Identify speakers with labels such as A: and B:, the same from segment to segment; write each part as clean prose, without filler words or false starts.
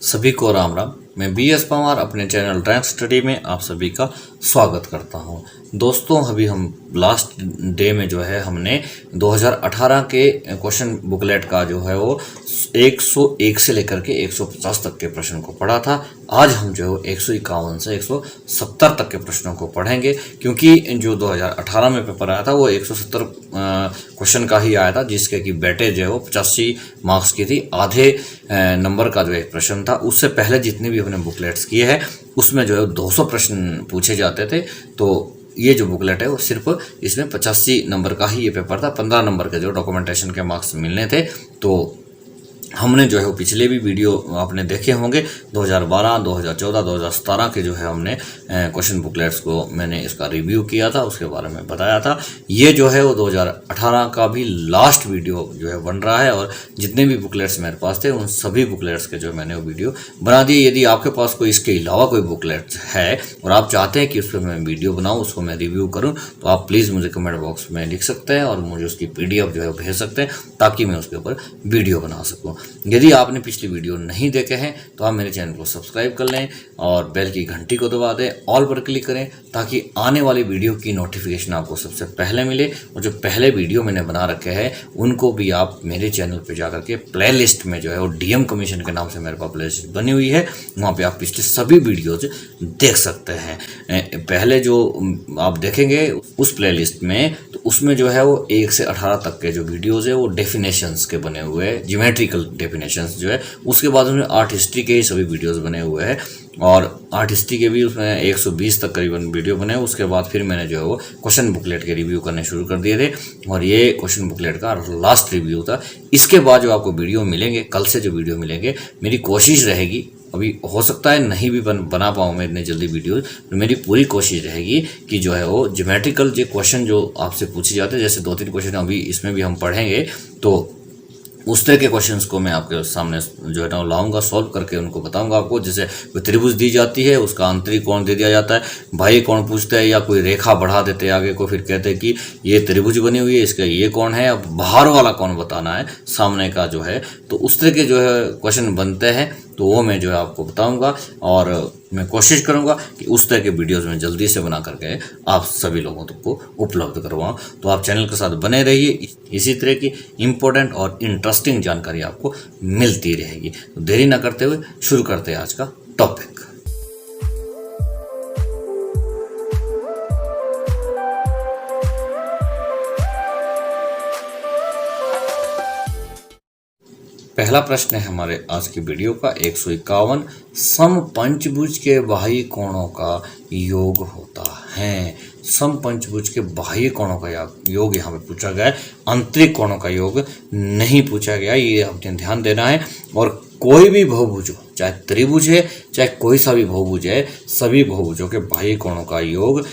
A: सभी को राम राम। मैं BS पवार अपने चैनल रैंक स्टडी में आप सभी का स्वागत करता हूं। दोस्तों, अभी हम लास्ट डे में जो है हमने 2018 के क्वेश्चन बुकलेट का जो है वो 101 से लेकर के 150 तक के प्रश्न को पढ़ा था। आज हम जो 151 से 170 तक के प्रश्नों को पढ़ेंगे, क्योंकि जो 2018 में पेपर आया था वो 170 क्वेश्चन का ही आया था, जिसके कि बेटे जो है वो 85 मार्क्स की थी। आधे नंबर का जो एक प्रश्न था, उससे पहले जितने भी हमने बुकलेट्स किए हैं उसमें जो है 200 प्रश्न पूछे जाते थे। तो ये जो बुकलेट है वो सिर्फ इसमें 85 नंबर का ही ये पेपर था। 15 नंबर के जो डॉक्यूमेंटेशन के मार्क्स मिलने थे। तो हमने जो है वो पिछले भी वीडियो आपने देखे होंगे, 2012, 2014, 2017 के जो है हमने क्वेश्चन बुकलेट्स को मैंने इसका रिव्यू किया था, उसके बारे में बताया था। ये जो है वो 2018 का भी लास्ट वीडियो जो है बन रहा है, और जितने भी बुकलेट्स मेरे पास थे उन सभी बुकलेट्स के जो मैंने वो वीडियो बना दिए। यदि आपके पास कोई इसके अलावा कोई बुकलेट्स है और आप चाहते हैं कि उस पर मैं वीडियो बनाऊँ, उसको मैं रिव्यू करूँ, तो आप प्लीज़ मुझे कमेंट बॉक्स में लिख सकते हैं और मुझे उसकी PDF जो है भेज सकते हैं, ताकि मैं उसके ऊपर वीडियो बना सकूँ। यदि आपने पिछली वीडियो नहीं देखे हैं तो आप मेरे चैनल को सब्सक्राइब कर लें और बेल की घंटी को दबा दें, ऑल पर क्लिक करें, ताकि आने वाली वीडियो की नोटिफिकेशन आपको सबसे पहले मिले। और जो पहले वीडियो मैंने बना रखे हैं उनको भी आप मेरे चैनल पर जाकर के प्लेलिस्ट में जो है वो DM कमीशन के नाम से मेरे पास प्लेलिस्ट बनी हुई है, वहाँ पर आप पिछले सभी वीडियोज देख सकते हैं। पहले जो आप देखेंगे उस प्लेलिस्ट में, तो उसमें जो है वो 1 से 18 तक के जो वीडियोज़ है वो डेफिनेशंस के बने हुए हैं, ज्योमेट्रिकल डेफिनेशंस जो है। उसके बाद उसमें आर्ट हिस्ट्री के ही सभी वीडियोस बने हुए हैं, और आर्ट हिस्ट्री के भी उसमें 120 तक करीबन वीडियो बने। उसके बाद फिर मैंने जो है वो क्वेश्चन बुकलेट के रिव्यू करने शुरू कर दिए थे, और ये क्वेश्चन बुकलेट का लास्ट रिव्यू था। इसके बाद जो आपको वीडियो मिलेंगे, कल से जो वीडियो मिलेंगे, मेरी कोशिश रहेगी, अभी हो सकता है नहीं भी बना पाऊँ मैं इतने जल्दी वीडियो, तो मेरी पूरी कोशिश रहेगी कि जो है वो ज्योमेट्रिकल जो क्वेश्चन जो आपसे पूछे जाते हैं, जैसे 2-3 क्वेश्चन अभी इसमें भी हम पढ़ेंगे, तो उस तरह के क्वेश्चंस को मैं आपके सामने जो है ना लाऊंगा, सॉल्व करके उनको बताऊंगा आपको। जैसे कोई त्रिभुज दी जाती है, उसका आंतरिक कोण दे दिया जाता है, भाई कोण पूछते हैं, या कोई रेखा बढ़ा देते हैं आगे को, फिर कहते हैं कि ये त्रिभुज बनी हुई है, इसका ये कोण है, अब बाहर वाला कोण बताना है सामने का जो है। तो उस तरह के जो है क्वेश्चन बनते हैं, तो वो मैं जो है आपको बताऊंगा, और मैं कोशिश करूंगा कि उस तरह के वीडियोस में जल्दी से बना करके आप सभी लोगों तक को उपलब्ध करवाऊं। तो आप चैनल के साथ बने रहिए, इसी तरह की इम्पोर्टेंट और इंटरेस्टिंग जानकारी आपको मिलती रहेगी। तो देरी ना करते हुए शुरू करते हैं आज का टॉपिक। पहला प्रश्न है हमारे आज की वीडियो का 151। समपंचभुज के बाह्य कोणों का योग होता है। समपंचभुज के बाह्य कोणों का योग यहाँ पे पूछा गया है, आंतरिक कोणों का योग नहीं पूछा गया, ये आपने ध्यान देना है। और कोई भी बहुभुज हो, चाहे त्रिभुज है चाहे कोई सा भी बहुभुज है, सभी बहुभुजों के बाह्य कोणों का योग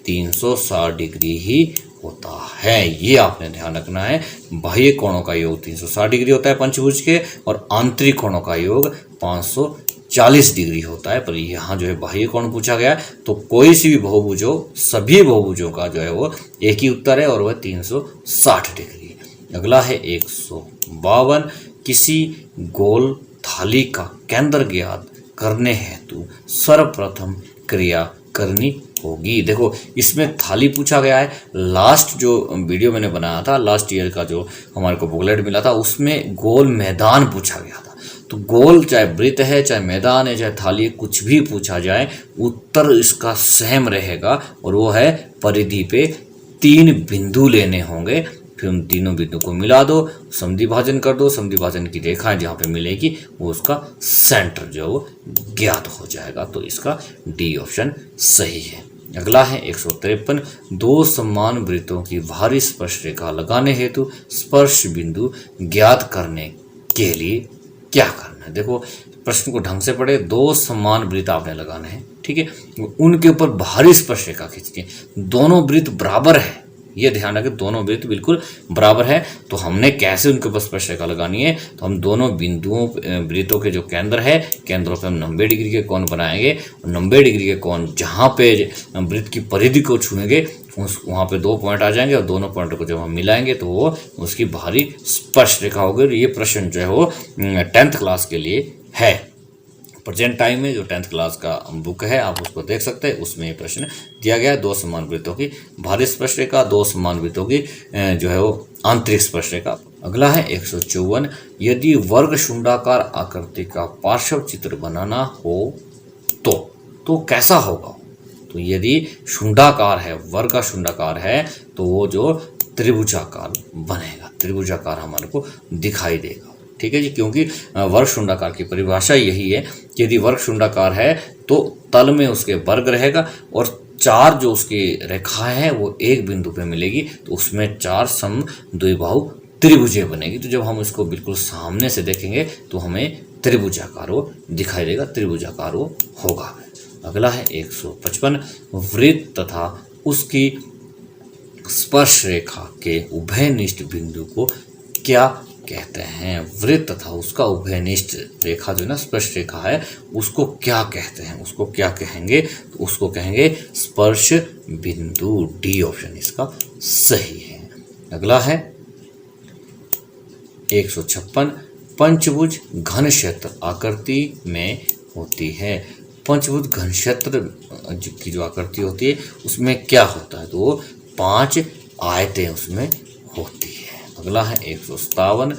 A: 360 डिग्री ही होता है, ये आपने ध्यान रखना है। बाह्य कोणों का योग 360 डिग्री होता है पंचभुज के, और आंतरिक कोणों का योग 540 डिग्री होता है। पर यहाँ जो है बाह्य कोण पूछा गया है, तो कोई सी भी बहुभुज हो, सभी बहुभुजों का जो है वो एक ही उत्तर है, और वह 360 डिग्री। अगला है 152। किसी गोल थाली का केंद्र ज्ञात करने हेतु सर्वप्रथम क्रिया करनी होगी। देखो, इसमें थाली पूछा गया है। लास्ट जो वीडियो मैंने बनाया था, लास्ट ईयर का जो हमारे को बुकलेट मिला था, उसमें गोल मैदान पूछा गया था। तो गोल चाहे वृत्त है, चाहे मैदान है, चाहे थाली है, कुछ भी पूछा जाए, उत्तर इसका सेम रहेगा, और वो है परिधि पे 3 बिंदु लेने होंगे। फिर उन तीनों बिंदु को मिला दो, समद्वि भाजन कर दो, समद्वि भाजन की रेखाएं जहाँ पे मिलेगी वो उसका सेंटर जो है वो ज्ञात हो जाएगा। तो इसका D ऑप्शन सही है। अगला है 153। 2 समान वृत्तों की भारी स्पर्श रेखा लगाने हेतु स्पर्श बिंदु ज्ञात करने के लिए क्या करना है। देखो, प्रश्न को ढंग से पढ़े। 2 समान वृत्त आपने लगाने हैं, ठीक है, उनके ऊपर भारी स्पर्श रेखा खींचनी है। दोनों वृत्त बराबर है, ये ध्यान रखें, दोनों वृत्त बिल्कुल बराबर है। तो हमने कैसे उनके ऊपर स्पर्श रेखा लगानी है, तो हम दोनों बिंदुओं वृत्तों के जो केंद्र है, केंद्रों पे हम 90 डिग्री के कोण बनाएंगे, और 90 डिग्री के कोण जहाँ पे वृत्त की परिधि को छुएंगे वहाँ पे 2 पॉइंट आ जाएंगे, और दोनों पॉइंट को जब हम मिलाएंगे तो वो उसकी भारी स्पर्श रेखा होगी। और ये प्रश्न जो है वो 10th क्लास के लिए है। प्रेजेंट टाइम में जो 10th क्लास का बुक है आप उसको देख सकते हैं, उसमें ये प्रश्न दिया गया है। दो समान वृत्तों की बाहरी स्पर्शरेखा, दो समान वृत्तों की जो है वो आंतरिक स्पर्शरेखा। अगला है 154, यदि वर्ग शुंडाकार आकृति का पार्श्व चित्र बनाना हो तो कैसा होगा। तो यदि शुंडाकार है, वर्ग का शुंडाकार है, तो वो जो त्रिभुजाकार बनेगा, त्रिभुजाकार हमारे को दिखाई देगा। ठीक है जी, क्योंकि वर्ग शुंडाकार की परिभाषा यही है कि यदि वर्ग शुंडाकार है तो तल में उसके वर्ग रहेगा और चार जो उसकी रेखाएं हैं वो एक बिंदु पे मिलेगी, तो उसमें चार सम द्विबाहु त्रिभुजें बनेगी। तो जब हम इसको बिल्कुल सामने से देखेंगे तो हमें त्रिभुजाकार वो दिखाई देगा, त्रिभुजाकार वो होगा। अगला है 155, वृत्त तथा उसकी स्पर्श रेखा के उभयनिष्ठ बिंदु को क्या कहते हैं। वृत्त तथा उसका उभयनिष्ठ रेखा जो है ना, स्पर्श रेखा है, उसको क्या कहते हैं, उसको क्या कहेंगे। तो उसको कहेंगे स्पर्श बिंदु। डी ऑप्शन इसका सही है। अगला है 156, पंचभुज घन क्षेत्र आकृति में होती है। पंचभुज घन क्षेत्र की जो आकृति होती है उसमें क्या होता है, तो वो 5 आयतें उसमें होती है। अगला है 157,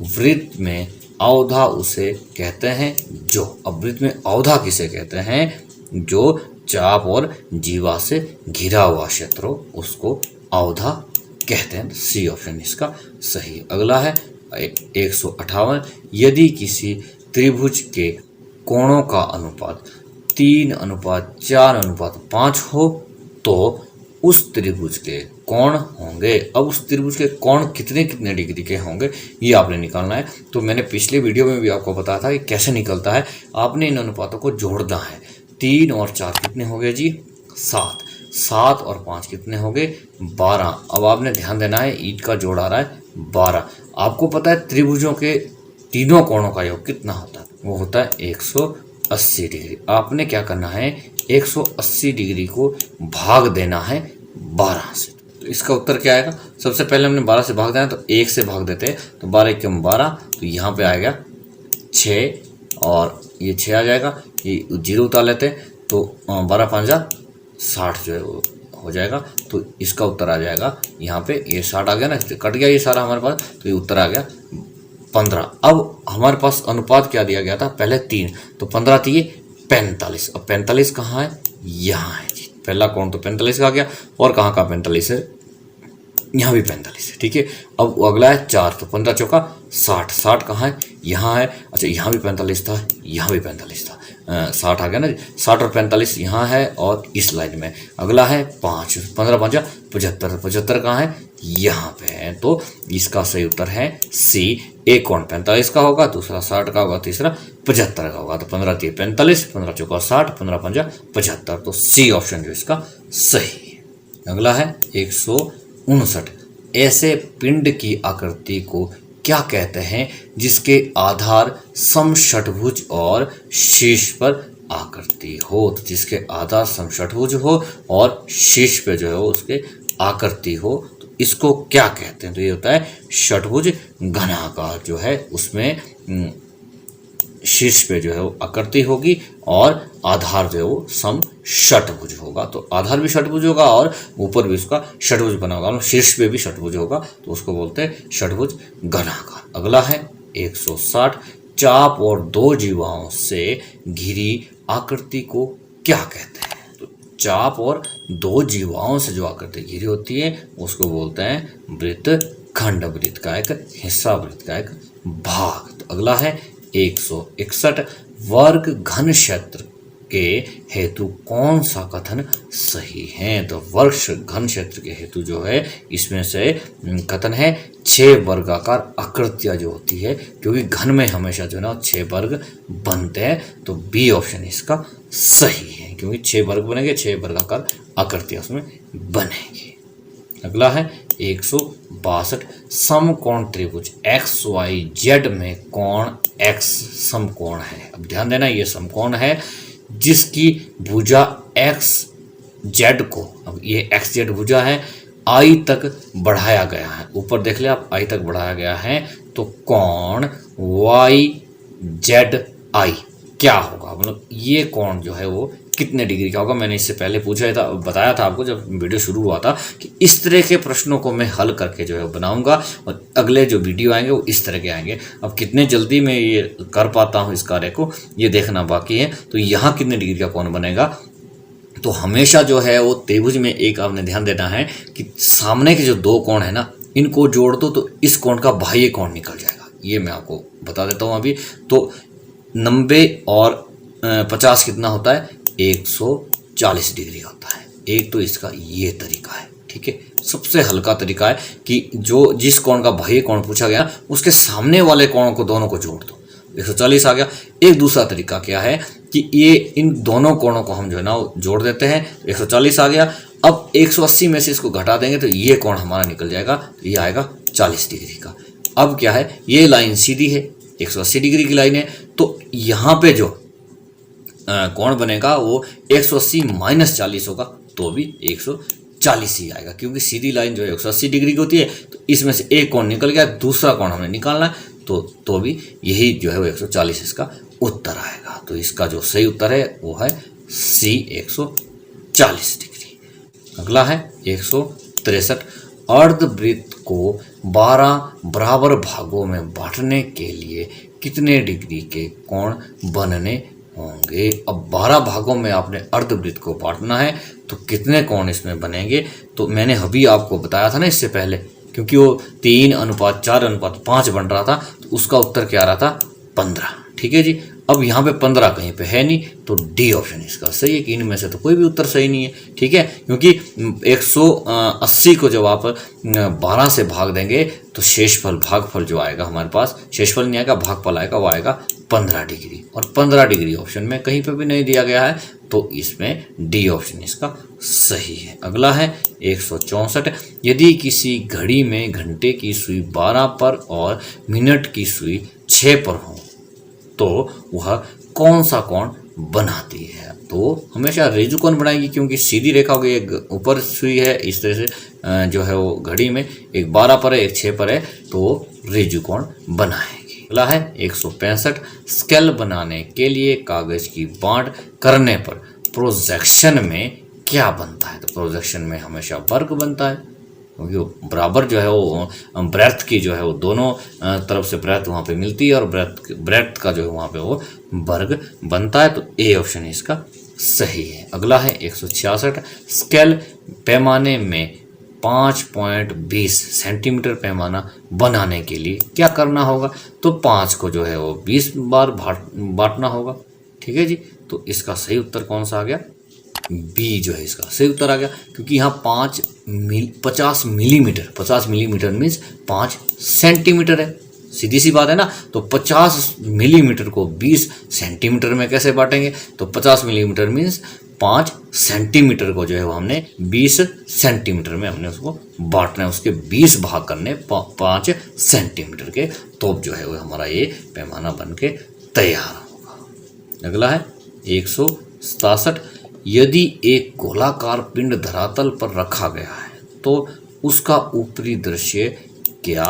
A: वृत्त में अवधा उसे कहते हैं जो। अब वृत्त में अवधा किसे कहते हैं, जो चाप और जीवा से घिरा हुआ क्षेत्र हो उसको अवधा कहते हैं। सी ऑप्शन इसका सही। अगला है 158, यदि किसी त्रिभुज के कोणों का अनुपात 3:4:5 हो तो उस त्रिभुज के कोण होंगे। अब उस त्रिभुज के कोण कितने कितने डिग्री के होंगे ये आपने निकालना है। तो मैंने पिछले वीडियो में भी आपको बताया था कि कैसे निकलता है। आपने इन अनुपातों को जोड़ना है। 3 और 4 कितने हो गए जी, 7। 7 और 5 कितने हो गए, 12। अब आपने ध्यान देना है, ईट का जोड़ आ रहा है 12। आपको पता है त्रिभुजों के तीनों कोणों का योग कितना होता है, वो होता है 180 डिग्री। आपने क्या करना है, 180 डिग्री को भाग देना है 12 से। तो इसका उत्तर क्या आएगा, सबसे पहले हमने 12 से भाग देना, तो 1 से भाग देते हैं, तो 12 × 12, तो यहाँ पे आएगा 6 और ये 6 आ जाएगा, ये 0 उतार लेते हैं, तो 12×5 60 जो है वो हो जाएगा। तो इसका उत्तर आ जाएगा यहाँ पे, ये 60 आ गया ना, कट गया ये सारा हमारे पास, तो ये उत्तर आ गया 15। अब हमारे पास अनुपात क्या दिया गया था, पहले 3, तो 15 थी 45। अब 45 कहाँ है, यहाँ है जी। पहला कोण तो 45 का आ गया, और कहाँ का 45 है, यहाँ भी 45 है। ठीक है, अब अगला है 4, तो 15 चौका 60। 60 कहाँ है, यहाँ है। अच्छा, यहाँ भी 45 था, यहाँ भी 45 था, 60 आ गया ना। 60 और 45 यहाँ है और इस लाइन में। अगला है 5, 15×5 75। 75 कहाँ है, यहाँ पे है। तो इसका सही उत्तर है सी। एक कोण 45 का होगा, दूसरा 60 का होगा, तीसरा 75 का होगा। तो 15×3 45, 15 चौका 60, 15×5 75। तो सी ऑप्शन जो इसका सही है। अगला है 159, ऐसे पिंड की आकृति को क्या कहते हैं जिसके आधार समषटभुज और शीर्ष पर आकृति हो। तो जिसके आधार समषटभुज हो और शीर्ष पे जो है उसके आकृति हो, तो इसको क्या कहते हैं। तो ये होता है षटभुज घनाकार जो है, उसमें शीर्ष पे जो है वो आकृति होगी और आधार जो है वो सम षटभुज होगा। तो आधार भी षटभुज होगा और ऊपर भी उसका षटभुज बना होगा, शीर्ष पे भी षटभुज होगा, तो उसको बोलते हैं षटभुज घनाकार। अगला है 160, चाप और 2 जीवाओं से घिरी आकृति को क्या कहते हैं। तो चाप और 2 जीवाओं से जो आकृति घिरी होती है उसको बोलते हैं वृत्त खंड, वृत्त का एक हिस्सा, वृत्त का एक भाग। तो अगला है 161, वर्ग घन क्षेत्र के हेतु कौन सा कथन सही है। तो वर्ग घन क्षेत्र के हेतु जो है इसमें से कथन है 6 वर्गाकार आकृतियां जो होती है, क्योंकि घन में हमेशा जो है ना 6 वर्ग बनते हैं। तो बी ऑप्शन इसका सही है, क्योंकि 6 वर्ग बनेंगे, 6 वर्गाकार आकृतियां उसमें बनेंगी। अगला है 162, समकोण त्रिभुज XYZ में कोण X समकोण है। अब ध्यान देना, ये समकोण है जिसकी भुजा XZ को, अब ये XZ भुजा है, I तक बढ़ाया गया है। ऊपर देख ले आप, I तक बढ़ाया गया है, तो कोण YZI क्या होगा, मतलब ये कोण जो है वो कितने डिग्री का होगा। मैंने इससे पहले पूछा था, बताया था आपको जब वीडियो शुरू हुआ था कि इस तरह के प्रश्नों को मैं हल करके जो है बनाऊंगा और अगले जो वीडियो आएंगे वो इस तरह के आएंगे। अब कितने जल्दी मैं ये कर पाता हूँ इस कार्य को, ये देखना बाकी है। तो यहाँ कितने डिग्री का कोण बनेगा, तो हमेशा जो है वो त्रिभुज में एक आपने ध्यान देना है कि सामने के जो दो कोण है ना, इनको जोड़ दो तो इस कोण का बाह्य कोण निकल जाएगा। ये मैं आपको बता देता हूँ अभी। तो 90 और 50 कितना होता है, 140 डिग्री होता है। एक तो इसका ये तरीका है, ठीक है, सबसे हल्का तरीका है कि जो जिस कोण का बाह्य कोण पूछा गया उसके सामने वाले कोणों को दोनों को जोड़ दो, 140 आ गया। एक दूसरा तरीका क्या है कि ये इन दोनों कोणों को हम जो है ना जोड़ देते हैं, 140 आ गया। अब 180 में से इसको घटा देंगे तो ये कोण हमारा निकल जाएगा, तो ये आएगा 40 डिग्री का। अब क्या है, ये लाइन सीधी है, 180 डिग्री की लाइन है, तो यहाँ पे जो कोण बनेगा वो 180 माइनस 40 होगा, तो भी 140 ही आएगा, क्योंकि सीधी लाइन जो है 180 डिग्री की होती है। तो इसमें से एक कोण निकल गया, दूसरा कोण हमें निकालना है, तो भी यही जो है वो 140 इसका उत्तर आएगा। तो इसका जो सही उत्तर है वो है सी, 140 डिग्री। अगला है 163, अर्धवृत्त को 12 बराबर भागों में बांटने के लिए कितने डिग्री के कोण बनने होंगे। अब 12 भागों में आपने अर्धवृत्त को बांटना है, तो कितने कोण इसमें बनेंगे। तो मैंने अभी आपको बताया था ना इससे पहले, क्योंकि वो 3:4:5 बन रहा था, तो उसका उत्तर क्या आ रहा था, 15। ठीक है जी। अब यहाँ पे 15 कहीं पे है नहीं, तो डी ऑप्शन इसका सही है कि इनमें से तो कोई भी उत्तर सही नहीं है। ठीक है, क्योंकि 180 को जब आप 12 से भाग देंगे तो शेषफल भागफल जो आएगा हमारे पास, शेषफल नहीं आएगा, भागफल आएगा, वो आएगा 15 डिग्री। और 15 डिग्री ऑप्शन में कहीं पे भी नहीं दिया गया है, तो इसमें डी ऑप्शन इसका सही है। अगला है 164, यदि किसी घड़ी में घंटे की सुई 12 पर और मिनट की सुई 6 पर हो तो वह कौन सा कोण बनाती है। तो हमेशा रेजु कोण बनाएगी, क्योंकि सीधी रेखा होगी, एक ऊपर सुई है इस तरह से जो है वो घड़ी में, एक 12 पर है, एक 6 पर है, तो रेजु कोण बनाएगी। अगला है 165, स्केल बनाने के लिए कागज की बांट करने पर प्रोजेक्शन में क्या बनता है। तो प्रोजेक्शन में हमेशा वर्ग बनता है, क्योंकि बराबर जो है वो ब्रेथ की जो है वो दोनों तरफ से ब्रेथ वहाँ पे मिलती है, और ब्रेथ का जो है वहाँ पे वो वर्ग बनता है। तो ए ऑप्शन इसका सही है। अगला है 166, स्केल पैमाने में 5.20 सेंटीमीटर पैमाना बनाने के लिए क्या करना होगा। तो 5 को जो है वो 20 बार बांटना होगा। ठीक है जी। तो इसका सही उत्तर कौन सा आ गया, बी जो है इसका सही उत्तर आ गया, क्योंकि यहाँ 50 मिलीमीटर, 50 मिलीमीटर मीन्स 5 सेंटीमीटर है, सीधी सी बात है ना। तो 50 मिलीमीटर को 20 सेंटीमीटर में कैसे बांटेंगे। तो 50 मिलीमीटर मीन्स 5 सेंटीमीटर को जो है वो हमने 20 सेंटीमीटर में हमने उसको बांटना है, उसके 20 भाग करने 5 सेंटीमीटर के, तो जो है वो हमारा ये पैमाना बन के तैयार होगा। अगला है 167, यदि एक गोलाकार पिंड धरातल पर रखा गया है तो उसका ऊपरी दृश्य क्या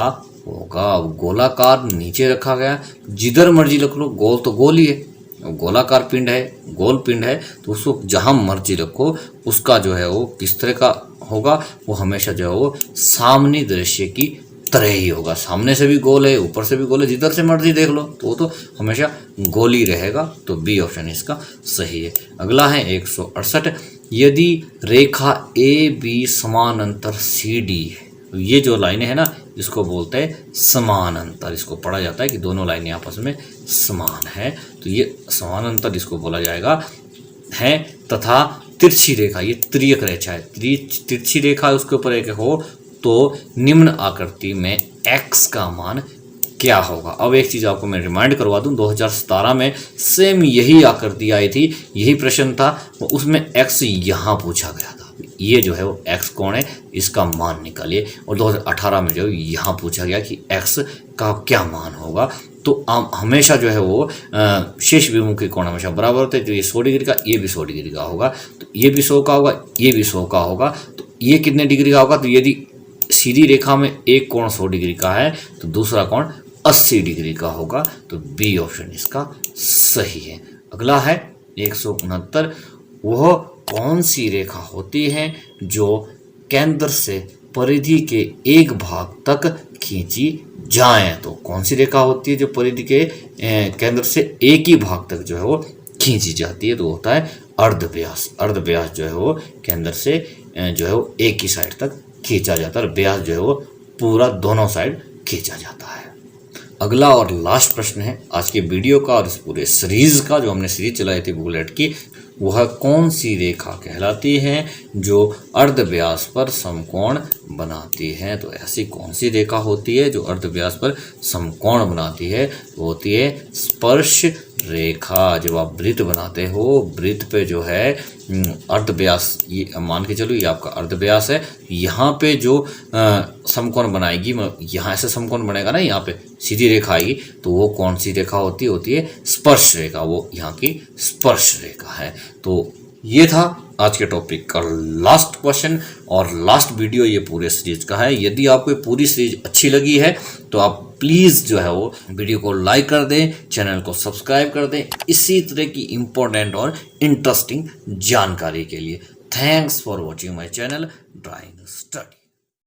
A: होगा। गोलाकार नीचे रखा गया, जिधर मर्जी रख लो, गोल तो गोल ही है, गोलाकार पिंड है, गोल पिंड है, तो उसको जहां मर्जी रखो, उसका जो है वो किस तरह का होगा, वो हमेशा जो है वो सामने दृश्य की तरह ही होगा। सामने से भी गोल है, ऊपर से भी गोल है, जिधर से मर्जी देख लो तो वो तो हमेशा गोल ही रहेगा। तो बी ऑप्शन इसका सही है। अगला है 168, यदि रेखा ए बी समानांतर सी डी है, तो ये जो लाइनें है ना इसको बोलते हैं समानांतर, इसको पढ़ा जाता है कि दोनों लाइनें आपस में समान है, तो ये समानांतर इसको बोला जाएगा है। तथा तिरछी रेखा, ये त्रियक रेखा है, तिरछी रेखा उसके ऊपर एक हो, तो निम्न आकृति में x का मान क्या होगा। अब एक चीज़ आपको मैं रिमाइंड करवा दूं, 2017 में सेम यही आकृति आई थी, यही प्रश्न था, उसमें x यहाँ पूछा गया था, ये जो है वो x कौन है, इसका मान निकालिए। और 2018 में जो यहाँ पूछा गया कि x का क्या मान होगा। तो हमेशा जो है वो शेष विमुखी कोण हमेशा बराबर होते हैं, तो ये 100 डिग्री का, ये भी 100 डिग्री का होगा, तो ये भी 100 का होगा, ये भी 100 का होगा। तो ये कितने डिग्री का होगा, तो यदि सीधी रेखा में एक कोण 100 डिग्री का है तो दूसरा कोण 80 डिग्री का होगा। तो बी ऑप्शन इसका सही है। अगला है 169, वह कौन सी रेखा होती है जो केंद्र से परिधि के एक भाग तक खींची जाए। तो कौन सी रेखा होती है जो परिधि के केंद्र से एक ही भाग तक जो है वो खींची जाती है। तो होता है अर्धव्यास। अर्धव्यास जो है वो केंद्र से जो है वो एक ही साइड तक खींचा जाता है और व्यास जो है वो पूरा दोनों साइड खींचा जाता है। अगला और लास्ट प्रश्न है आज के वीडियो का और इस पूरे सीरीज का, जो हमने सीरीज चलाई थी बुलेट की, वह कौन सी रेखा कहलाती है जो अर्धव्यास पर समकोण बनाती है। तो ऐसी कौन सी रेखा होती है जो अर्धव्यास पर समकोण बनाती है। वो होती है स्पर्श रेखा। जब आप वृत्त बनाते हो, वृत्त पे जो है अर्धव्यास, ये मान के चलो ये आपका अर्धव्यास है, यहाँ पे जो समकोण बनाएगी, यहाँ ऐसे समकोण बनेगा ना, यहाँ पे सीधी रेखा आएगी, तो वो कौन सी रेखा होती है स्पर्श रेखा। वो यहाँ की स्पर्श रेखा है। तो ये था आज के टॉपिक का लास्ट क्वेश्चन और लास्ट वीडियो ये पूरे सीरीज का है। यदि आपको पूरी सीरीज अच्छी लगी है तो आप प्लीज़ जो है वो वीडियो को लाइक कर दें, चैनल को सब्सक्राइब कर दें इसी तरह की इम्पोर्टेंट और इंटरेस्टिंग जानकारी के लिए। Thanks for watching my channel drawing study.